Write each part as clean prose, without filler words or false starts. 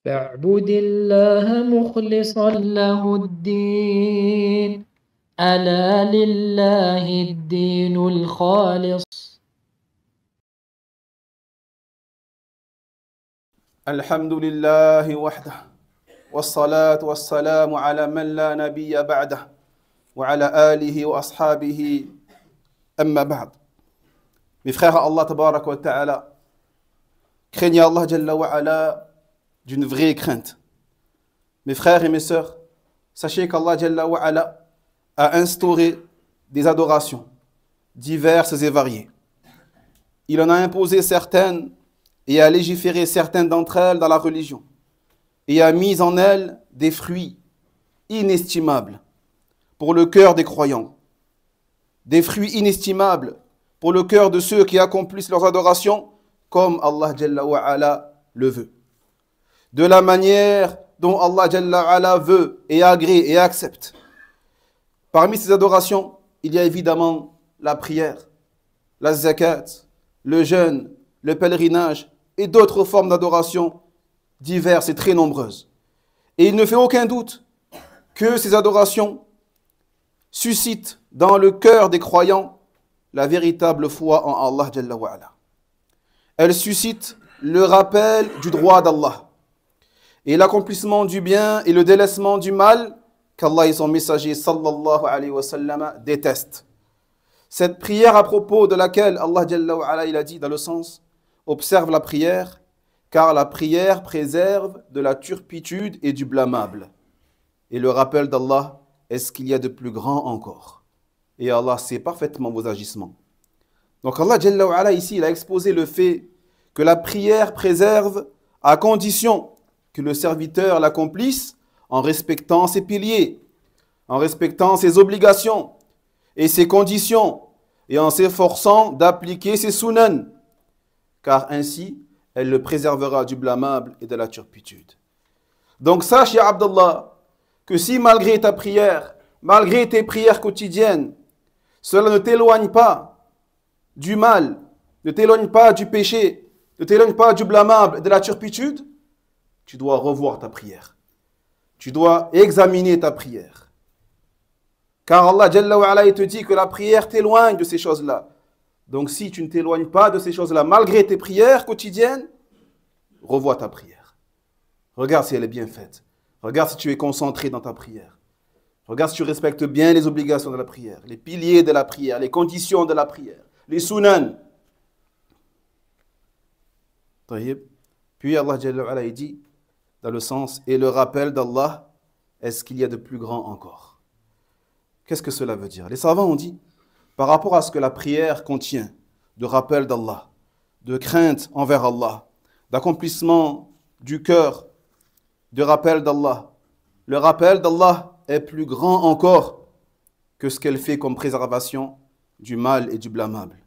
فاعبد الله مخلصا له الدين ألا لله الدين الخالص. الحمد لله وحده والصلاة والسلام على من لا نبي بعده وعلى آله وأصحابه أما بعد. Mes frères, Allah tabarak wa ta'ala, craignez Allah Jalla wa ala d'une vraie crainte. Mes frères et mes sœurs, sachez qu'Allah Jalla wa ala a instauré des adorations diverses et variées. Il en a imposé certaines et a légiféré certaines d'entre elles dans la religion et a mis en elles des fruits inestimables pour le cœur des croyants, des fruits inestimables pour le cœur de ceux qui accomplissent leurs adorations comme Allah Jalla wa ala le veut. De la manière dont Allah Jalla wa ala veut et agrée et accepte. Parmi ces adorations, il y a évidemment la prière, la zakat, le jeûne, le pèlerinage et d'autres formes d'adoration diverses et très nombreuses. Et il ne fait aucun doute que ces adorations suscitent dans le cœur des croyants la véritable foi en Allah Jalla wa ala. Elle suscite le rappel du droit d'Allah et l'accomplissement du bien et le délaissement du mal qu'Allah et son messager sallallahu alayhi wa sallam détestent. Cette prière à propos de laquelle Allah Jalla wa ala il a dit dans le sens observe la prière car la prière préserve de la turpitude et du blâmable. Et le rappel d'Allah est ce qu'il y a de plus grand encore. Et Allah sait parfaitement vos agissements. Donc Allah Jalla wa ala ici, il a exposé le fait que la prière préserve à condition que le serviteur l'accomplisse en respectant ses piliers, en respectant ses obligations et ses conditions et en s'efforçant d'appliquer ses sunan, car ainsi elle le préservera du blâmable et de la turpitude. Donc sache, ya Abdallah, que si malgré ta prière, malgré tes prières quotidiennes, cela ne t'éloigne pas du mal, ne t'éloigne pas du péché, ne t'éloigne pas du blâmable et de la turpitude, tu dois revoir ta prière. Tu dois examiner ta prière. Car Allah Jalla wa ala, il te dit que la prière t'éloigne de ces choses-là. Donc si tu ne t'éloignes pas de ces choses-là, malgré tes prières quotidiennes, revois ta prière. Regarde si elle est bien faite. Regarde si tu es concentré dans ta prière. Regarde si tu respectes bien les obligations de la prière, les piliers de la prière, les conditions de la prière, les sunan. Puis Allah Jalla wa ala, il dit, dans le sens, et le rappel d'Allah, est-ce qu'il y a de plus grand encore? Qu'est-ce que cela veut dire? Les savants ont dit, par rapport à ce que la prière contient, de rappel d'Allah, de crainte envers Allah, d'accomplissement du cœur, de rappel d'Allah, le rappel d'Allah est plus grand encore que ce qu'elle fait comme préservation du mal et du blâmable.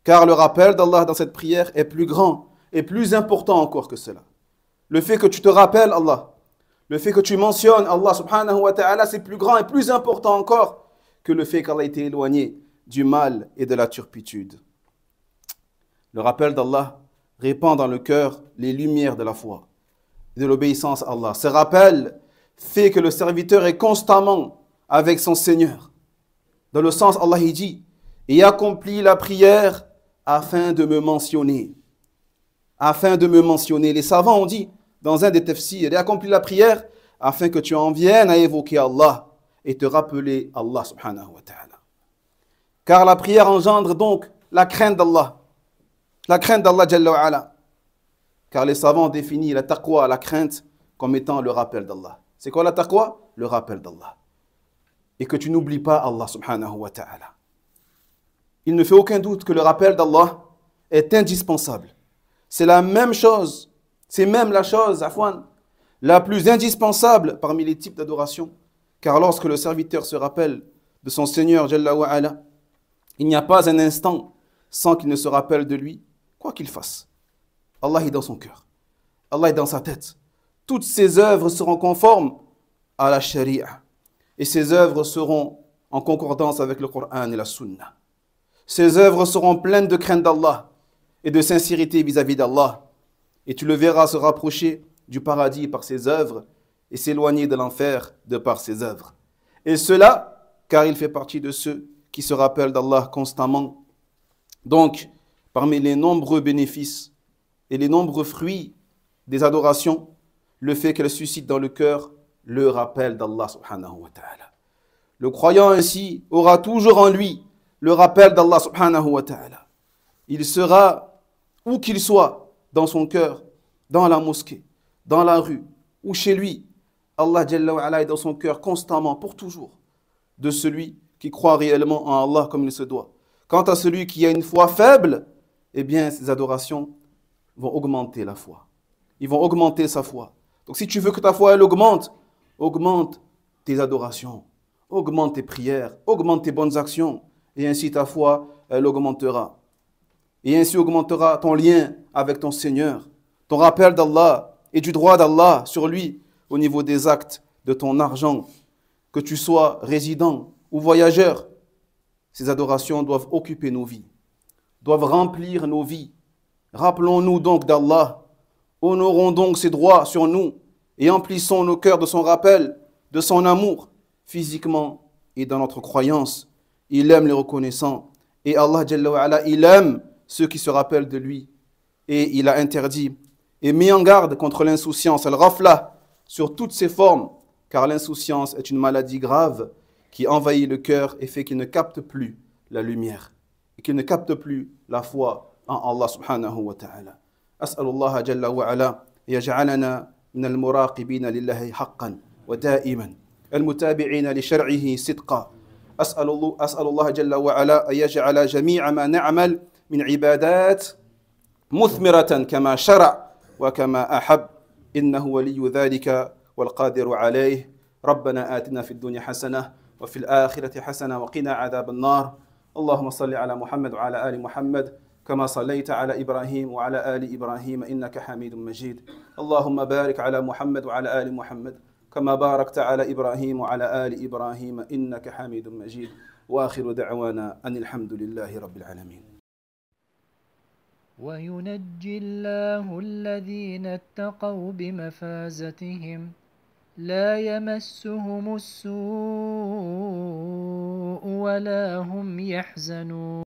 Car le rappel d'Allah dans cette prière est plus grand et plus important encore que cela. Le fait que tu te rappelles Allah, le fait que tu mentionnes Allah subhanahu wa ta'ala, c'est plus grand et plus important encore que le fait qu'Allah ait été éloigné du mal et de la turpitude. Le rappel d'Allah répand dans le cœur les lumières de la foi et de l'obéissance à Allah. Ce rappel fait que le serviteur est constamment avec son Seigneur. Dans le sens, Allah il dit, et accomplit la prière afin de me mentionner. Afin de me mentionner. Les savants ont dit, dans un des tafsirs, et accomplit la prière afin que tu en viennes à évoquer Allah et te rappeler Allah subhanahu wa ta'ala. Car la prière engendre donc la crainte d'Allah. La crainte d'Allah Jalla wa ala. Car les savants définissent la taqwa, la crainte, comme étant le rappel d'Allah. C'est quoi la taqwa? Le rappel d'Allah. Et que tu n'oublies pas Allah subhanahu wa ta'ala. Il ne fait aucun doute que le rappel d'Allah est indispensable. C'est la même chose, c'est même la chose, Afwan, la plus indispensable parmi les types d'adoration. Car lorsque le serviteur se rappelle de son Seigneur Jalla wa ala, il n'y a pas un instant sans qu'il ne se rappelle de lui, quoi qu'il fasse. Allah est dans son cœur. Allah est dans sa tête. Toutes ses œuvres seront conformes à la sharia. Et ses œuvres seront en concordance avec le Coran et la Sunna. Ses œuvres seront pleines de crainte d'Allah et de sincérité vis-à-vis d'Allah. Et tu le verras se rapprocher du paradis par ses œuvres et s'éloigner de l'enfer de par ses œuvres. Et cela, car il fait partie de ceux qui se rappellent d'Allah constamment. Donc, parmi les nombreux bénéfices et les nombreux fruits des adorations, le fait qu'elles suscitent dans le cœur le rappel d'Allah subhanahu wa ta'ala. Le croyant ainsi aura toujours en lui le rappel d'Allah subhanahu wa ta'ala. Il sera, où qu'il soit, dans son cœur, dans la mosquée, dans la rue ou chez lui. Allah Jalla wa Ala est dans son cœur constamment, pour toujours, de celui qui croit réellement en Allah comme il se doit. Quant à celui qui a une foi faible, eh bien, ses adorations vont augmenter la foi. Ils vont augmenter sa foi. Donc si tu veux que ta foi, elle augmente, augmente tes adorations, augmente tes prières, augmente tes bonnes actions, et ainsi ta foi, elle augmentera. Et ainsi augmentera ton lien avec ton Seigneur, ton rappel d'Allah et du droit d'Allah sur lui au niveau des actes de ton argent, que tu sois résident ou voyageur. Ces adorations doivent occuper nos vies, doivent remplir nos vies. Rappelons-nous donc d'Allah, honorons donc ses droits sur nous et emplissons nos cœurs de son rappel, de son amour, physiquement et dans notre croyance. Il aime les reconnaissants et Allah Jalla wa Ala, il aime ceux qui se rappellent de lui. Et il a interdit et mis en garde contre l'insouciance, al-ghafla, sur toutes ses formes, car l'insouciance est une maladie grave qui envahit le cœur et fait qu'il ne capte plus la lumière et qu'il ne capte plus la foi en Allah subhanahu wa ta'ala. As'alullah jalla wa ala yaj'alana min al-muraqibina lillahi haqqan wa da'iman al-mutabi'ina li shar'ihi sidqa. أسأل الله جل وعلا أن يجعل جميع ما نعمل من عبادات مثمرة كما شرع وكما أحب إنه ولي ذلك والقادر عليه. ربنا آتنا في الدنيا حسنة وفي الآخرة حسنة وقنا عذاب النار. اللهم صل على محمد وعلى آل محمد كما صليت على إبراهيم وعلى آل إبراهيم إنك حميد مجيد. اللهم بارك على محمد وعلى آل محمد كما باركت على إبراهيم وعلى آل إبراهيم إنك حميد مجيد. وآخر دعوانا أن الحمد لله رب العالمين. وينجي الله الذين اتقوا بمفازتهم لا يمسهم السوء ولا هم يحزنون.